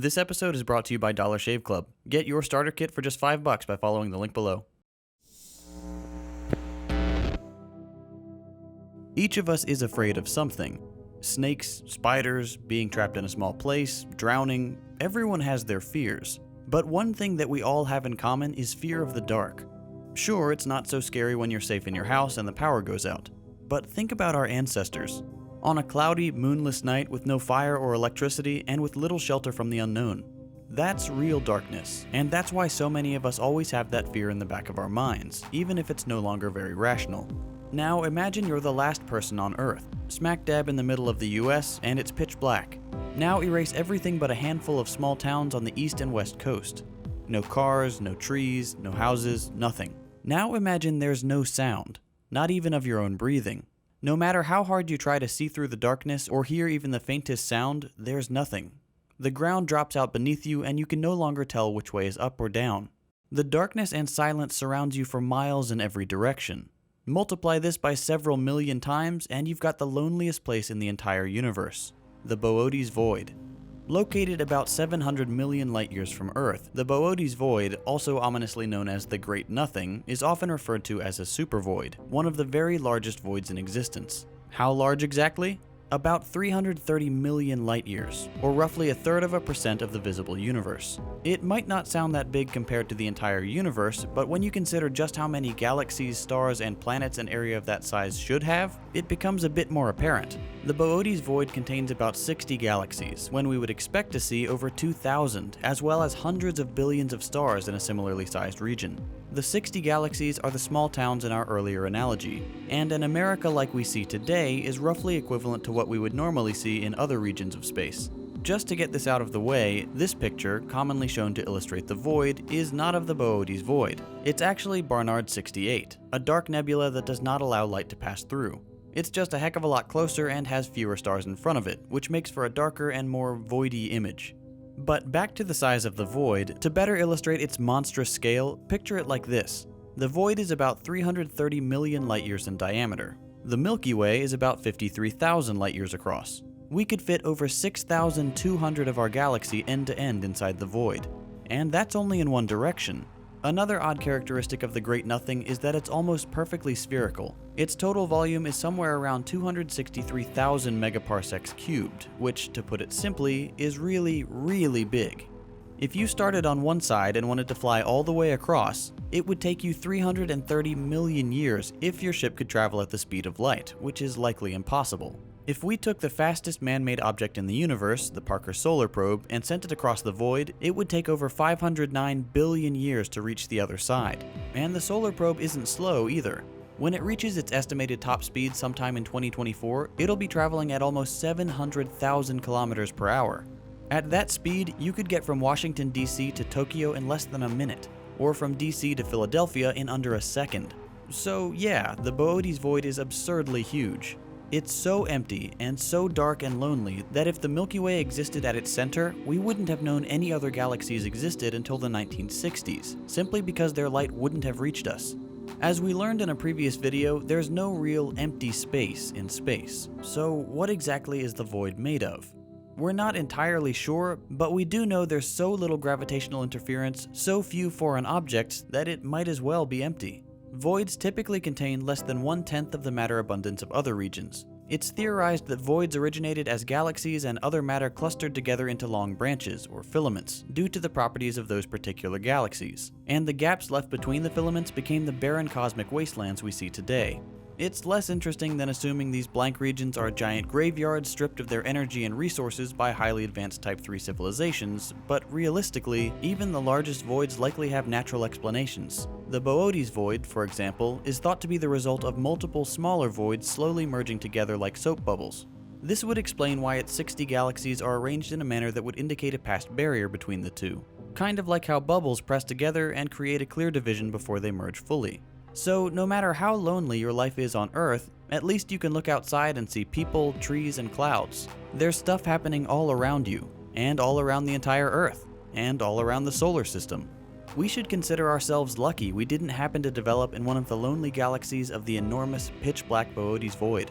This episode is brought to you by Dollar Shave Club. Get your starter kit for just $5 by following the link below. Each of us is afraid of something. Snakes, spiders, being trapped in a small place, drowning. Everyone has their fears. But one thing that we all have in common is fear of the dark. Sure, it's not so scary when you're safe in your house and the power goes out. But think about our ancestors. On a cloudy, moonless night with no fire or electricity and with little shelter from the unknown. That's real darkness, and that's why so many of us always have that fear in the back of our minds, even if it's no longer very rational. Now imagine you're the last person on Earth, smack dab in the middle of the US, and it's pitch black. Now erase everything but a handful of small towns on the east and west coast. No cars, no trees, no houses, nothing. Now imagine there's no sound, not even of your own breathing. No matter how hard you try to see through the darkness or hear even the faintest sound, there's nothing. The ground drops out beneath you and you can no longer tell which way is up or down. The darkness and silence surrounds you for miles in every direction. Multiply this by several million times and you've got the loneliest place in the entire universe, the Boötes Void. Located about 700 million light-years from Earth, the Boötes Void, also ominously known as the Great Nothing, is often referred to as a supervoid, one of the very largest voids in existence. How large exactly? About 330 million light-years, or roughly 1/3% of the visible universe. It might not sound that big compared to the entire universe, but when you consider just how many galaxies, stars, and planets an area of that size should have, it becomes a bit more apparent. The Boötes Void contains about 60 galaxies, when we would expect to see over 2,000, as well as hundreds of billions of stars in a similarly sized region. The 60 galaxies are the small towns in our earlier analogy, and an America like we see today is roughly equivalent to what we would normally see in other regions of space. Just to get this out of the way, this picture, commonly shown to illustrate the void, is not of the Boötes Void. It's actually Barnard 68, a dark nebula that does not allow light to pass through. It's just a heck of a lot closer and has fewer stars in front of it, which makes for a darker and more voidy image. But back to the size of the void, to better illustrate its monstrous scale, picture it like this. The void is about 330 million light-years in diameter. The Milky Way is about 53,000 light-years across. We could fit over 6,200 of our galaxy end to end inside the void. And that's only in one direction. Another odd characteristic of the Great Nothing is that it's almost perfectly spherical. Its total volume is somewhere around 263,000 megaparsecs cubed, which, to put it simply, is really, really big. If you started on one side and wanted to fly all the way across, it would take you 330 million years if your ship could travel at the speed of light, which is likely impossible. If we took the fastest man-made object in the universe, the Parker Solar Probe, and sent it across the void, it would take over 509 billion years to reach the other side. And the Solar Probe isn't slow either. When it reaches its estimated top speed sometime in 2024, it'll be traveling at almost 700,000 kilometers per hour. At that speed, you could get from Washington, D.C. to Tokyo in less than a minute, or from D.C. to Philadelphia in under a second. So yeah, the Boötes Void is absurdly huge. It's so empty and so dark and lonely that if the Milky Way existed at its center, we wouldn't have known any other galaxies existed until the 1960s, simply because their light wouldn't have reached us. As we learned in a previous video, there's no real empty space in space. So what exactly is the void made of? We're not entirely sure, but we do know there's so little gravitational interference, so few foreign objects, that it might as well be empty. Voids typically contain less than 1/10 of the matter abundance of other regions. It's theorized that voids originated as galaxies and other matter clustered together into long branches, or filaments, due to the properties of those particular galaxies, and the gaps left between the filaments became the barren cosmic wastelands we see today. It's less interesting than assuming these blank regions are giant graveyards stripped of their energy and resources by highly advanced Type 3 civilizations, but realistically, even the largest voids likely have natural explanations. The Boötes Void, for example, is thought to be the result of multiple smaller voids slowly merging together like soap bubbles. This would explain why its 60 galaxies are arranged in a manner that would indicate a past barrier between the two. Kind of like how bubbles press together and create a clear division before they merge fully. So no matter how lonely your life is on Earth, at least you can look outside and see people, trees, and clouds. There's stuff happening all around you, and all around the entire Earth, and all around the solar system. We should consider ourselves lucky we didn't happen to develop in one of the lonely galaxies of the enormous pitch-black Boötes Void.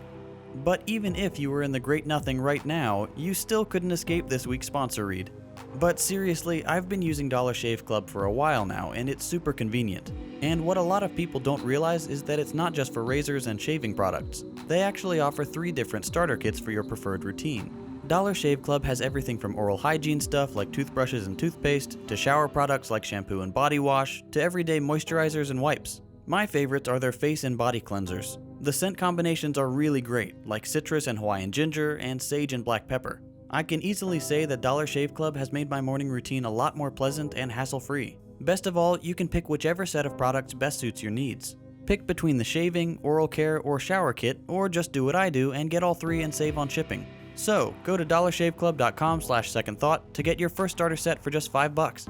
But even if you were in the Great Nothing right now, you still couldn't escape this week's sponsor read. But seriously, I've been using Dollar Shave Club for a while now, and it's super convenient. And what a lot of people don't realize is that it's not just for razors and shaving products. They actually offer 3 different starter kits for your preferred routine. Dollar Shave Club has everything from oral hygiene stuff like toothbrushes and toothpaste, to shower products like shampoo and body wash, to everyday moisturizers and wipes. My favorites are their face and body cleansers. The scent combinations are really great, like citrus and Hawaiian ginger, and sage and black pepper. I can easily say that Dollar Shave Club has made my morning routine a lot more pleasant and hassle-free. Best of all, you can pick whichever set of products best suits your needs. Pick between the shaving, oral care, or shower kit, or just do what I do and get all 3 and save on shipping. So, go to dollarshaveclub.com/secondthought to get your first starter set for just $5.